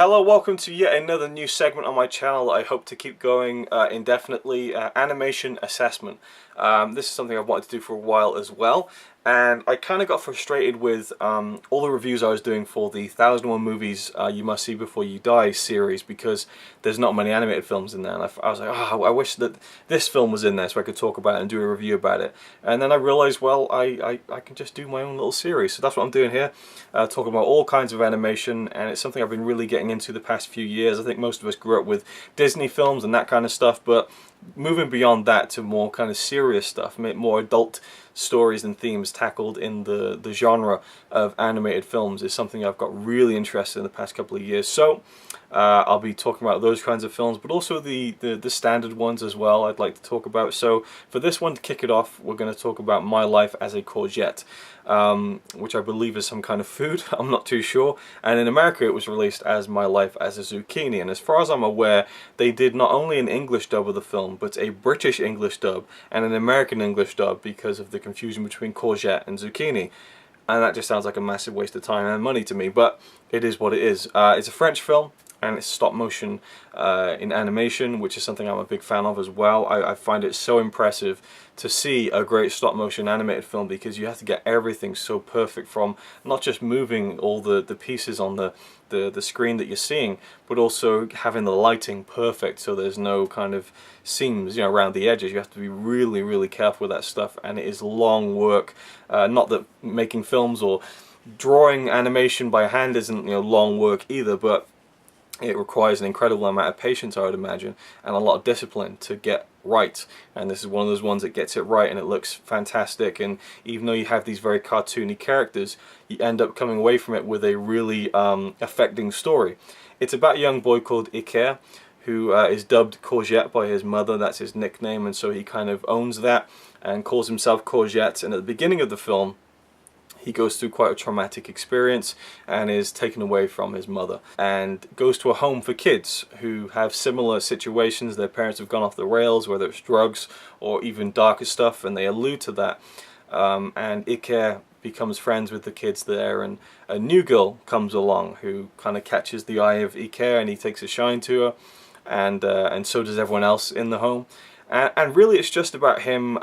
Hello, welcome to yet another new segment on my channel that I hope to keep going indefinitely, animation assessment. This is something I've wanted to do for a while as well, and I kind of got frustrated with all the reviews I was doing for the 1001 Movies You Must See Before You Die series, because there's not many animated films in there, and I was like, oh, I wish that this film was in there so I could talk about it and do a review about it. And then I realized, well, I can just do my own little series, so that's what I'm doing here, talking about all kinds of animation, and it's something I've been really getting into the past few years. I think most of us grew up with Disney films and that kind of stuff, but moving beyond that to more kind of serious stuff, more adult stories and themes tackled in the genre of animated films is something I've got really interested in the past couple of years. So I'll be talking about those kinds of films, but also the standard ones as well I'd like to talk about. So for this one, to kick it off, we're going to talk about My Life as a Courgette, which I believe is some kind of food. I'm not too sure. And in America it was released as My Life as a Zucchini, and as far as I'm aware, they did not only an English dub of the film, but a British English dub and an American English dub because of the confusion between courgette and zucchini. And that just sounds like a massive waste of time and money to me, but it is what it is. It's a French film, and it's stop motion in animation, which is something I'm a big fan of as well. I find it so impressive to see a great stop motion animated film, because you have to get everything so perfect, from not just moving all the pieces on the screen that you're seeing, but also having the lighting perfect so there's no kind of seams, you know, around the edges. You have to be really, really careful with that stuff, and it is long work. Not that making films or drawing animation by hand isn't, you know, long work either, but it requires an incredible amount of patience, I would imagine, and a lot of discipline to get right. And this is one of those ones that gets it right, and it looks fantastic. And even though you have these very cartoony characters, you end up coming away from it with a really affecting story. It's about a young boy called Iker, who is dubbed Courgette by his mother. That's his nickname, and so he kind of owns that and calls himself Courgette. And at the beginning of the film, he goes through quite a traumatic experience and is taken away from his mother and goes to a home for kids who have similar situations. Their parents have gone off the rails, whether it's drugs or even darker stuff, and they allude to that. And Iker becomes friends with the kids there, and a new girl comes along who kind of catches the eye of Iker, and he takes a shine to her, and so does everyone else in the home. And really it's just about him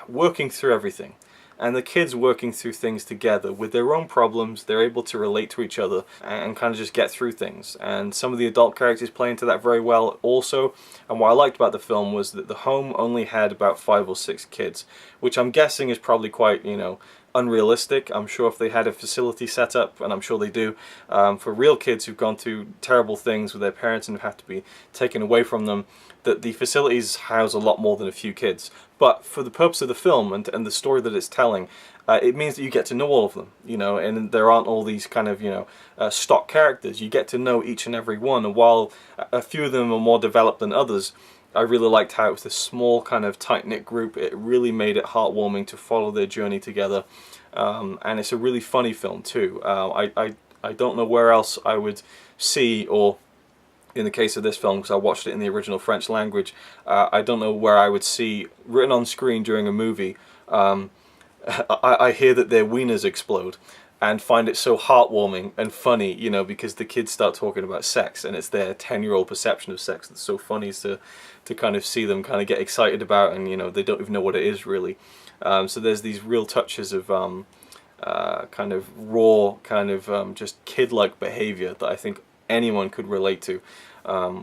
working through everything. And the kids working through things together with their own problems. They're able to relate to each other and kind of just get through things. And some of the adult characters play into that very well also. And what I liked about the film was that the home only had about 5 or 6 kids, which I'm guessing is probably quite, you know, unrealistic. I'm sure if they had a facility set up, and I'm sure they do, for real kids who've gone through terrible things with their parents and have to be taken away from them, that the facilities house a lot more than a few kids. But for the purpose of the film and the story that it's telling, it means that you get to know all of them, you know, and there aren't all these kind of, you know, stock characters. You get to know each and every one, and while a few of them are more developed than others, I really liked how it was this small kind of tight-knit group. It really made it heartwarming to follow their journey together, and it's a really funny film too. I don't know where else I would see, or in the case of this film, because I watched it in the original French language, I don't know where I would see written on screen during a movie, I hear that their wieners explode, and find it so heartwarming and funny, you know, because the kids start talking about sex, and it's their 10-year-old perception of sex that's so funny to kind of see them kind of get excited about, and, you know, they don't even know what it is really. So there's these real touches of kind of raw, kind of just kid-like behavior that I think anyone could relate to,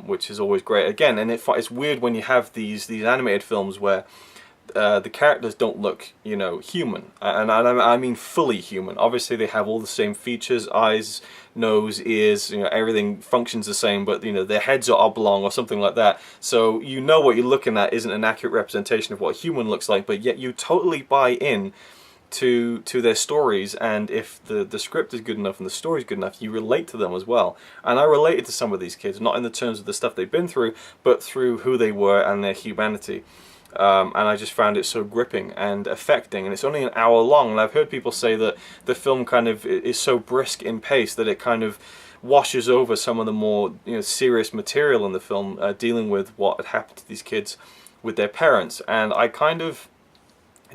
which is always great. Again, and it's weird when you have these animated films where the characters don't look, you know, human, and I mean fully human. Obviously they have all the same features, eyes, nose, ears, you know, everything functions the same, but, you know, their heads are oblong or something like that, so you know what you're looking at isn't an accurate representation of what a human looks like, but yet you totally buy in to their stories, and if the script is good enough and the story is good enough, you relate to them as well. And I related to some of these kids, not in the terms of the stuff they've been through, but through who they were and their humanity. And I just found it so gripping and affecting, and it's only an hour long, and I've heard people say that the film kind of is so brisk in pace that it kind of washes over some of the more, you know, serious material in the film, dealing with what had happened to these kids with their parents. And I kind of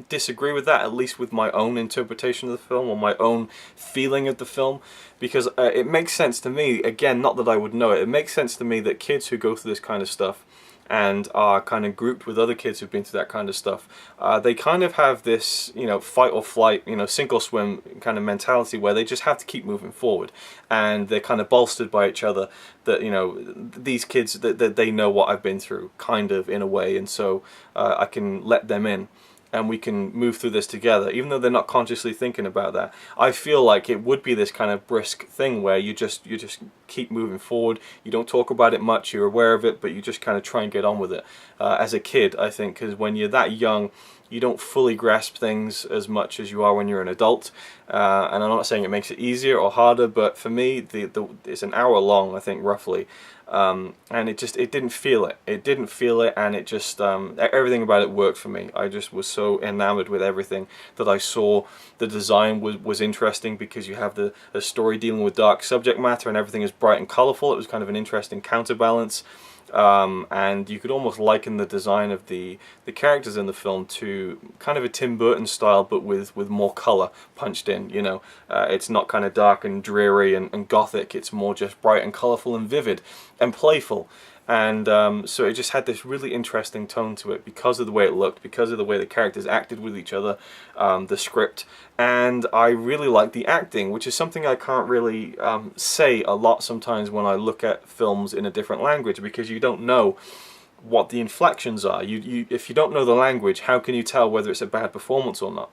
disagree with that, at least with my own interpretation of the film or my own feeling of the film, because it makes sense to me, again, not that I would know it, it makes sense to me that kids who go through this kind of stuff and are kind of grouped with other kids who've been through that kind of stuff, they kind of have this, you know, fight or flight, you know, sink or swim kind of mentality where they just have to keep moving forward, and they're kind of bolstered by each other, that, you know, these kids, that they know what I've been through, kind of, in a way, and so I can let them in, and we can move through this together, even though they're not consciously thinking about that. I feel like it would be this kind of brisk thing where you just keep moving forward. You don't talk about it much, you're aware of it, but you just kind of try and get on with it. As a kid, I think, because when you're that young, you don't fully grasp things as much as you are when you're an adult. And I'm not saying it makes it easier or harder, but for me, it's an hour long, I think, roughly. And it didn't feel it. It didn't feel it, and it just, everything about it worked for me. I just was so enamored with everything that I saw. The design was interesting because you have the story dealing with dark subject matter and everything is bright and colourful. It was kind of an interesting counterbalance. And you could almost liken the design of the characters in the film to kind of a Tim Burton style, but with more colour punched in, you know. It's not kind of dark and dreary and gothic, it's more just bright and colourful and vivid and playful. And so it just had this really interesting tone to it because of the way it looked, because of the way the characters acted with each other, the script, and I really liked the acting, which is something I can't really say a lot sometimes when I look at films in a different language, because you don't know what the inflections are. If you don't know the language, how can you tell whether it's a bad performance or not?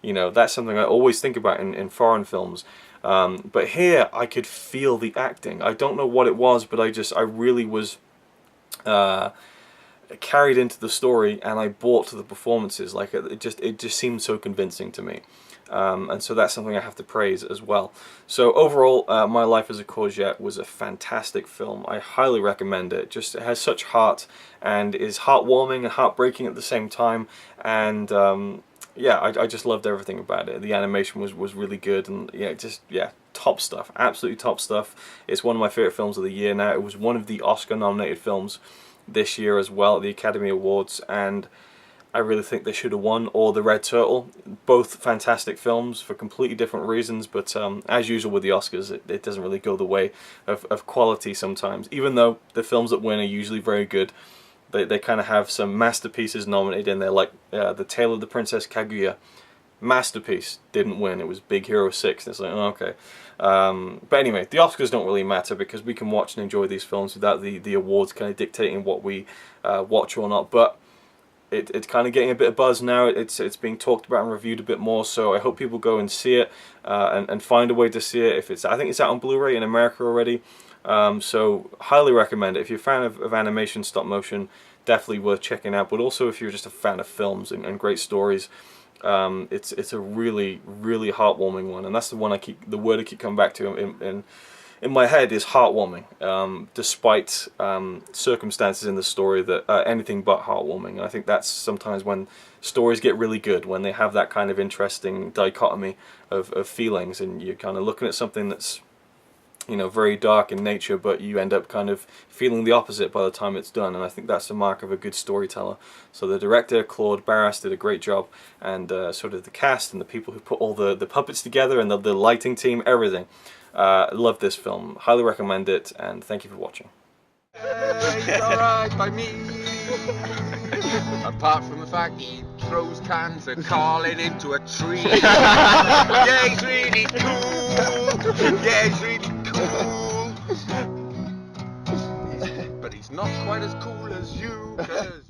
You know, that's something I always think about in foreign films. But here, I could feel the acting. I don't know what it was, but I really was carried into the story, and I bought to the performances. Like it just seemed so convincing to me, and so that's something I have to praise as well. So overall, My Life as a Courgette was a fantastic film. I highly recommend it. It has such heart and is heartwarming and heartbreaking at the same time, and yeah, I just loved everything about it. The animation was really good, and yeah, top stuff, absolutely top stuff. It's one of my favourite films of the year now. It was one of the Oscar-nominated films this year as well at the Academy Awards, and I really think they should have won, or The Red Turtle. Both fantastic films for completely different reasons, but as usual with the Oscars, it doesn't really go the way of quality sometimes. Even though the films that win are usually very good, they kind of have some masterpieces nominated in there, like The Tale of the Princess Kaguya. Masterpiece, didn't win. It was Big Hero 6, and it's like, oh, okay. But anyway, the Oscars don't really matter because we can watch and enjoy these films without the awards kind of dictating what we watch or not. But it's kind of getting a bit of buzz now. It's being talked about and reviewed a bit more, so I hope people go and see it and find a way to see it. I think it's out on Blu-ray in America already, so highly recommend it. If you're a fan of animation, stop motion, definitely worth checking out. But also if you're just a fan of films and great stories, it's a really heartwarming one, and that's the one the word I keep coming back to in my head is heartwarming, despite circumstances in the story that are anything but heartwarming. And I think that's sometimes when stories get really good, when they have that kind of interesting dichotomy of feelings, and you're kind of looking at something that's, you know, very dark in nature, but you end up kind of feeling the opposite by the time it's done, and I think that's the mark of a good storyteller. So the director, Claude Barras, did a great job, and so did the cast and the people who put all the puppets together, and the lighting team, everything. Love this film, highly recommend it, and thank you for watching. It's alright by me. Apart from the fact he throws cans of Carlin into a tree. Yeah, he's really cool. Yeah, he's really cool. But he's not quite as cool as you, 'cause